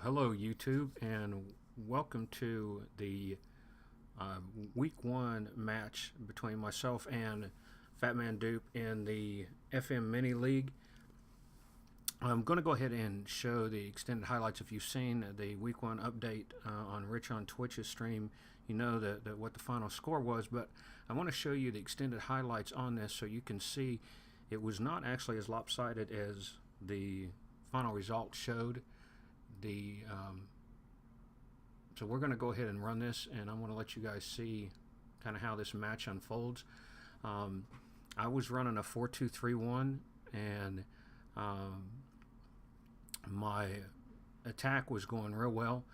Hello YouTube, and welcome to the week one match between myself and FatmanDoop in the FM Mini League. I'm going to go ahead and show the extended highlights. If you've seen the week one update on Rich on Twitch's stream, you know that what the final score was, but I want to show you the extended highlights on this so you can see it was not actually as lopsided as the final result showed. So we're going to go ahead and run this, and I want to let you guys see kind of how this match unfolds. I was running a 4-2-3-1, and my attack was going real well.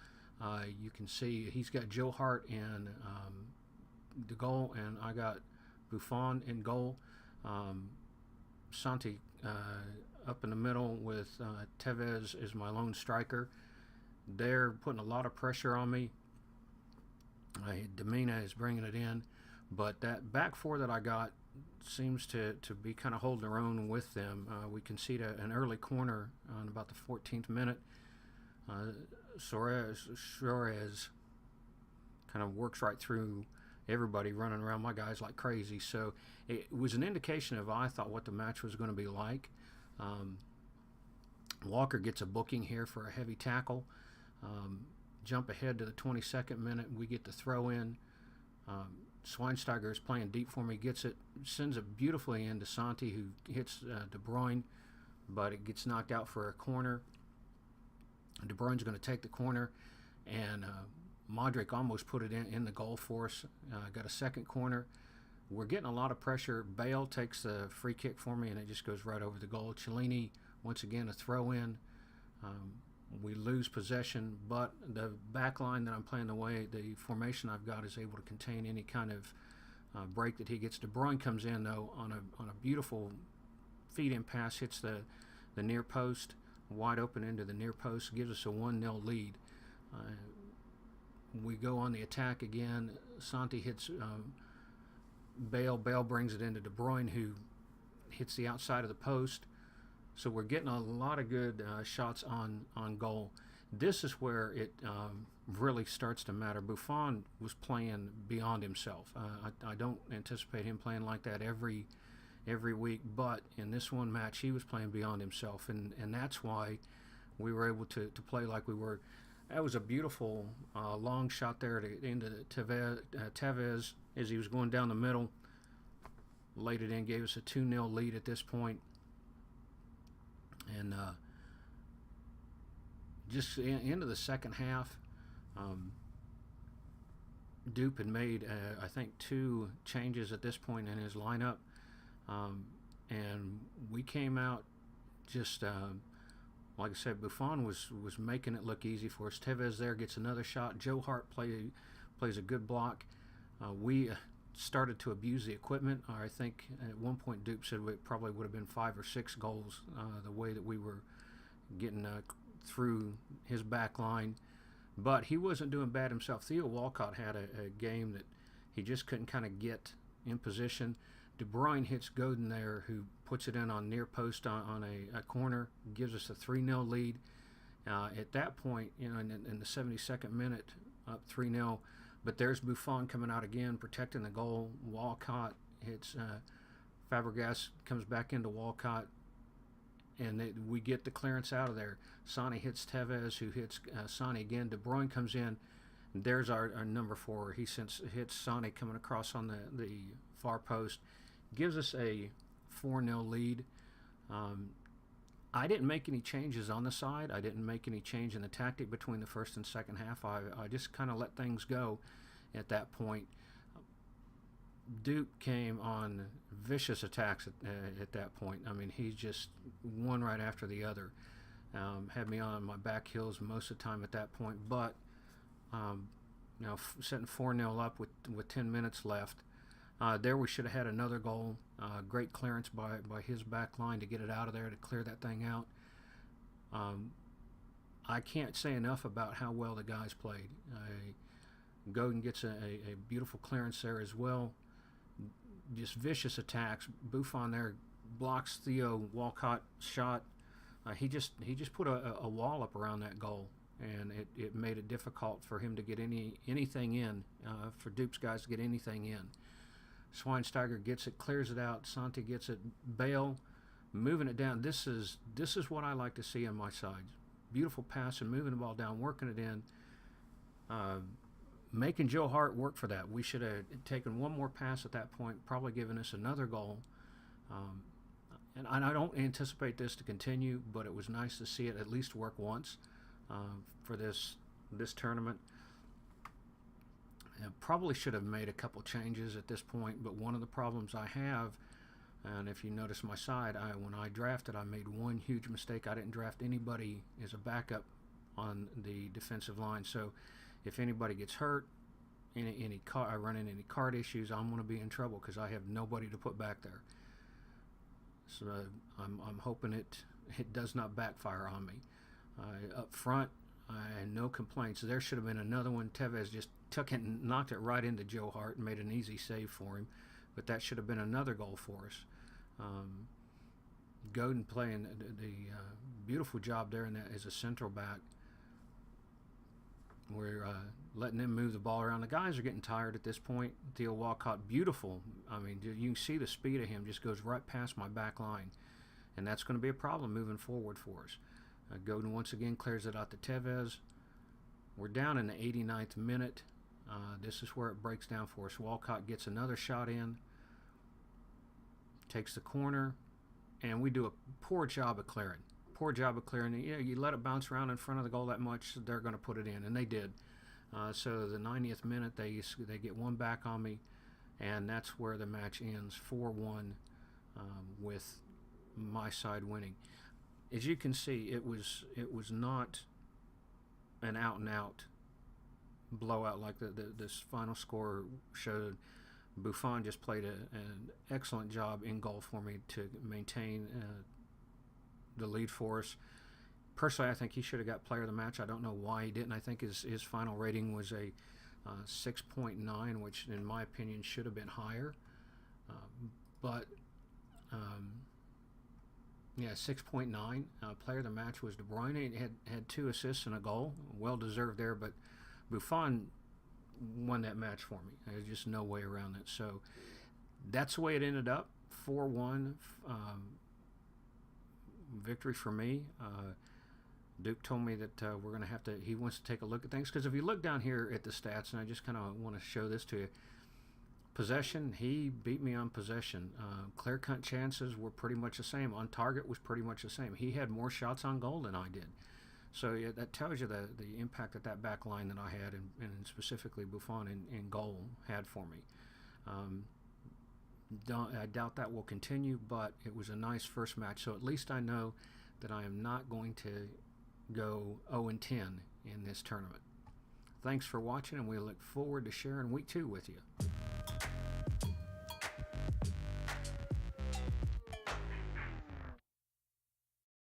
You can see he's got Joe Hart in the goal, and I got Buffon in goal. Santi up in the middle with Tevez is my lone striker. They're putting a lot of pressure on me. Demina is bringing it in, but that back four that I got seems to be kind of holding their own with them. We concede an early corner on about the 14th minute. Suarez kind of works right through everybody, running around my guys like crazy. So it was an indication of, I thought, what the match was going to be like. Walker gets a booking here for a heavy tackle. Jump ahead to the 22nd minute, we get the throw in. Schweinsteiger is playing deep for me, gets it, sends it beautifully into Santi, who hits De Bruyne, but it gets knocked out for a corner. De Bruyne's going to take the corner, and Modric almost put it in the goal for us. Got a second corner. We're getting a lot of pressure. Bale takes the free kick for me, and it just goes right over the goal. Cellini, once again, a throw in. We lose possession, but the back line that I'm playing, the formation I've got, is able to contain any kind of break that he gets. De Bruyne comes in, though, on a beautiful feed-in pass, hits the near post, wide open into the near post, gives us a 1-0 lead. We go on the attack again. Santi hits Bale. Bale brings it into De Bruyne, who hits the outside of the post. So we're getting a lot of good shots on goal. This is where it really starts to matter. Buffon was playing beyond himself. I don't anticipate him playing like that every week, but in this one match he was playing beyond himself, and that's why we were able to play like we were. That was a beautiful long shot there into Tevez as he was going down the middle. Laid it in, gave us a 2-0 lead at this point. And just into the second half, Doop had made, I think, 2 changes at this point in his lineup. And we came out just, like I said, Buffon was making it look easy for us. Tevez there gets another shot. Joe Hart plays a good block. We started to abuse the equipment. I think at one point Doop said it probably would have been 5 or 6 goals the way that we were getting through his back line. But he wasn't doing bad himself. Theo Walcott had a game that he just couldn't kind of get in position. De Bruyne hits Godin there, who puts it in on near post on a corner, gives us a 3-0 lead. At that point, in the 72nd minute, up 3-0. But there's Buffon coming out again, protecting the goal. Walcott hits Fabregas, comes back into Walcott, and we get the clearance out of there. Sani hits Tevez, who hits Sani again. De Bruyne comes in. And there's our number 4. He hits Sani coming across on the far post. Gives us a 4-0 lead. I didn't make any changes on the side. I didn't make any change in the tactic between the first and second half. I just kind of let things go at that point. Duke came on vicious attacks at that point. I mean, he's just one right after the other. Had me on my back heels most of the time at that point. But setting 4-0 up with 10 minutes left. There we should have had another goal. Great clearance by his back line to get it out of there, to clear that thing out. I can't say enough about how well the guys played. Godin gets a beautiful clearance there as well. Just vicious attacks. Buffon there blocks Theo Walcott shot. He just put a wall up around that goal. and it made it difficult for him to get anything in, for Doop's guys to get anything in. Schweinsteiger gets it, clears it out. Santi gets it. Bale moving it down. This is what I like to see on my side. Beautiful pass and moving the ball down, working it in, making Joe Hart work for that. We should have taken one more pass at that point, probably given us another goal. And I don't anticipate this to continue, but it was nice to see it at least work once for this tournament. Probably should have made a couple changes at this point, but one of the problems I have, and if you notice my side, when I drafted, I made one huge mistake. I didn't draft anybody as a backup on the defensive line. So if anybody gets hurt, I run into any card issues, I'm going to be in trouble because I have nobody to put back there. So I'm hoping it does not backfire on me. Up front, I had no complaints. There should have been another one. Tevez just took it and knocked it right into Joe Hart and made an easy save for him. But that should have been another goal for us. Godin playing the beautiful job there as a central back. We're letting them move the ball around. The guys are getting tired at this point. Theo Walcott, beautiful. I mean, you can see the speed of him just goes right past my back line. And that's going to be a problem moving forward for us. Godin once again clears it out to Tevez. We're down in the 89th minute. This is where it breaks down for us. Walcott gets another shot in, takes the corner, and we do a poor job of clearing. Poor job of clearing. You let it bounce around in front of the goal that much, they're going to put it in, and they did. So the 90th minute, they get one back on me, and that's where the match ends, 4-1, with my side winning. As you can see, it was not an out-and-out blowout like this final score showed. Buffon just played an excellent job in goal for me to maintain the lead for us. Personally, I think he should have got player of the match. I don't know why he didn't. I think his final rating was a 6.9, which in my opinion should have been higher. Yeah, 6.9. Player of the match was De Bruyne. He had 2 assists and a goal. Well deserved there, but Buffon won that match for me. There's just no way around it. So that's the way it ended up. 4-1 victory for me. Duke told me that we're going to have to, he wants to take a look at things, because if you look down here at the stats, and I just kind of want to show this to you, possession, he beat me on possession. Clear-cut chances were pretty much the same. On target was pretty much the same. He had more shots on goal than I did. So yeah, that tells you the impact that back line that I had, and specifically Buffon in goal had for me. I doubt that will continue, but it was a nice first match. So at least I know that I am not going to go 0-10 in this tournament. Thanks for watching, and we look forward to sharing week 2 with you.